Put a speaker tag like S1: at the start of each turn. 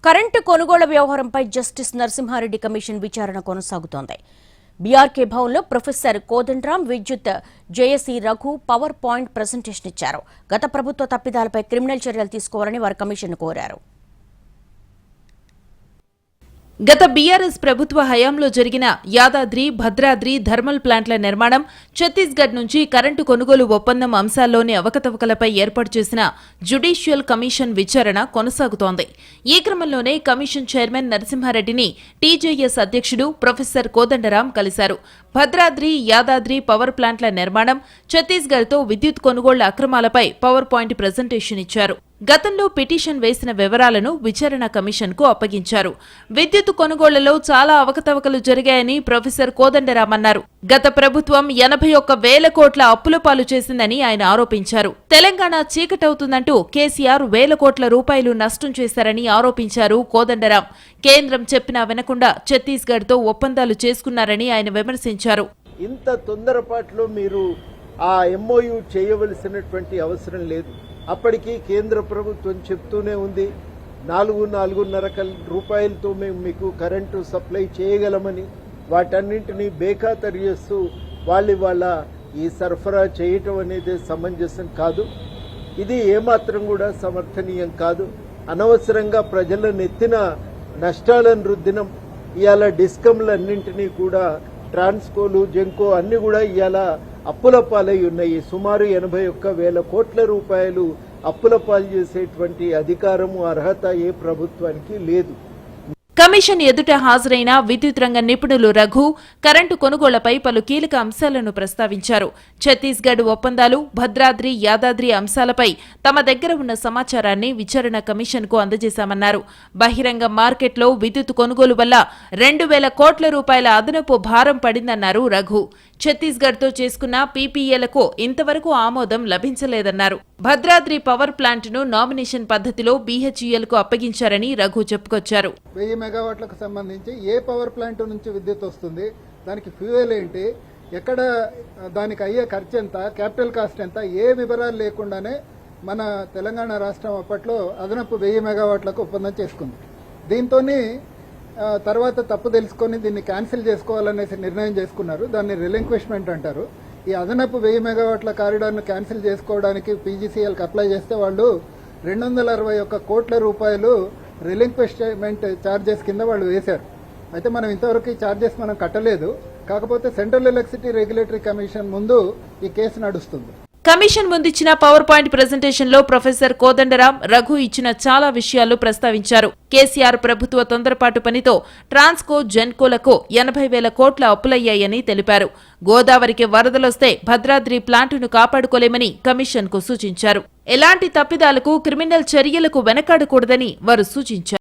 S1: Current కొనుగోలు వ్యవహారంపై justice Narasimha Reddy commission విచారణ కొనసాగుతోంది. బీఆర్కే భవన్లో ప్రొఫెసర్ కోదండరాం, విద్యుత్ JAC Raghu power point presentation ఇచ్చారు. గత ప్రభుత్వ తప్పిదాలపై క్రిమినల్ చర్యలు తీసుకోవాలని వారు కమిషన్ కోరారు.
S2: గత బీఆర్ఎస్ ప్రభుత్వ హయాంలో జరిగిన యాదాద్రి, భద్రాద్రి థర్మల్ ప్లాంట్ల నిర్మాణం, ఛత్తీస్గఢ్ నుంచి కరెంటు కొనుగోలు ఒప్పందం అంశాల్లోని అవకతవకలపై ఏర్పాటు చేసిన జ్యుడిషియల్ కమిషన్ విచారణ కొనసాగుతోంది. ఈ క్రమంలోనే కమిషన్ చైర్మన్ నరసింహారెడ్డిని టీజేఎస్ అధ్యక్షుడు ప్రొఫెసర్ కోదండరాం కలిశారు. భద్రాద్రి, యాదాద్రి పవర్ ప్లాంట్ల నిర్మాణం, ఛత్తీస్గఢ్తో విద్యుత్ కొనుగోళ్ల అక్రమాలపై పవర్ పాయింట్ ప్రెజెంటేషన్ ఇచ్చారు. గతంలో పిటిషన్ వేసిన వివరాలను విచారణ కమిషన్కు అప్పగించారు. విద్యుత్ కొనుగోళ్లలో చాలా అవకతవకలు జరిగాయని ప్రొఫెసర్ కోదండరాం అన్నారు. గత ప్రభుత్వం 81,000 కోట్ల అప్పుల పాలు చేసిందని ఆయన ఆరోపించారు. తెలంగాణ చీకటవుతుందంటూ కేసీఆర్ 1,000 కోట్ల రూపాయలు నష్టం చేశారని ఆరోపించారు కోదండరాం. కేంద్రం చెప్పినా వినకుండా ఛత్తీస్గఢ్తో ఒప్పందాలు చేసుకున్నారని ఆయన విమర్శించారు.
S3: ఇంత తొందరపాటులో మీరు ఆ ఎంఓయూ చేయవలసినటువంటి అవసరం లేదు. అప్పటికి కేంద్ర ప్రభుత్వం చెప్తూనే ఉంది 4-4.5 రూపాయలతో మేము మీకు కరెంటు సప్లై చేయగలమని. వాటన్నింటినీ బేఖాతరు చేస్తూ వాళ్ళ ఈ సరఫరా చేయటం అనేది సమంజసం కాదు. ఇది ఏమాత్రం కూడా సమర్థనీయం కాదు. అనవసరంగా ప్రజల నెత్తిన నష్టాలను రుద్దినం. ఇవాళ డిస్కంలన్నింటినీ కూడా ట్రాన్స్కోలు, జెంకో అన్ని కూడా ఇవాళ అప్పుల పాలై ఉన్నాయి. సుమారు 81,000 కోట్ల రూపాయలు అప్పుల పాలు చేసేటువంటి అధికారము, అర్హత ఏ ప్రభుత్వానికి లేదు.
S2: కమిషన్ ఎదుట హాజరైన విద్యుత్ రంగ నిపుణులు రఘు కరెంటు కొనుగోళ్లపై పలు కీలక అంశాలను ప్రస్తావించారు. ఛత్తీస్గఢ్ ఒప్పందాలు, భద్రాద్రి, యాదాద్రి అంశాలపై తమ దగ్గర ఉన్న సమాచారాన్ని విచారణ కమిషన్కు అందజేశామన్నారు. బహిరంగ మార్కెట్లో విద్యుత్ కొనుగోలు వల్ల 2,000 కోట్ల రూపాయల అదనపు భారం పడిందన్నారు రఘు. ఛత్తీస్గఢ్తో చేసుకున్న పీపీఏలకు ఇంతవరకు ఆమోదం లభించలేదన్నారు. భద్రాద్రి పవర్ ప్లాంట్ను నామినేషన్ పద్ధతిలో బీహెచ్ఈఎల్కు అప్పగించారని రఘు చెప్పుకొచ్చారు.
S4: 1000 మెగావాట్లకు సంబంధించి ఏ పవర్ ప్లాంట్ నుంచి విద్యుత్ వస్తుంది, దానికి ఫ్యూయల్ ఏంటి, ఎక్కడ దానికి అయ్యే ఖర్చు ఎంత, క్యాపిటల్ కాస్ట్ ఎంత, ఏ వివరాలు లేకుండానే మన తెలంగాణ రాష్ట్రం అప్పట్లో అదనపు 1000 మెగావాట్లకు ఒప్పందం చేసుకుంది. దీంతో తర్వాత తప్పు తెలుసుకొని దీన్ని క్యాన్సిల్ చేసుకోవాలనేసి నిర్ణయం చేసుకున్నారు. దాన్ని రిలింక్విష్మెంట్ అంటారు. ఈ అదనపు 1000 మెగావాట్ల కారిడార్ను క్యాన్సిల్ చేసుకోవడానికి పీజీసీఎల్కి అప్లై చేస్తే వాళ్ళు 261 కోట్ల రూపాయలు రిలింక్విష్మెంట్ ఛార్జెస్ కింద వాళ్ళు వేశారు. అయితే మనం ఇంతవరకు ఈ ఛార్జెస్ మనం కట్టలేదు. కాకపోతే సెంట్రల్ ఎలక్ట్రిసిటీ రెగ్యులేటరీ కమిషన్ ముందు ఈ కేసు నడుస్తుంది.
S2: కమిషన్ ముందిచ్చిన పవర్ పాయింట్ ప్రెజెంటేషన్ లో ప్రొఫెసర్ కోదండరాం, రఘు ఇచ్చిన చాలా విషయాలు ప్రస్తావించారు. కేసీఆర్ ప్రభుత్వ తొందరపాటు పనితో ట్రాన్స్కో, జెన్కోలకు 80,000 కోట్ల అప్పులయ్యాయని తెలిపారు. గోదావరికి వరదలొస్తే భద్రాద్రి ప్లాంటును కాపాడుకోలేమని కమిషన్కు సూచించారు. ఎలాంటి తప్పిదాలకు, క్రిమినల్ చర్యలకు వెనకాడకూడదని వారు సూచించారు.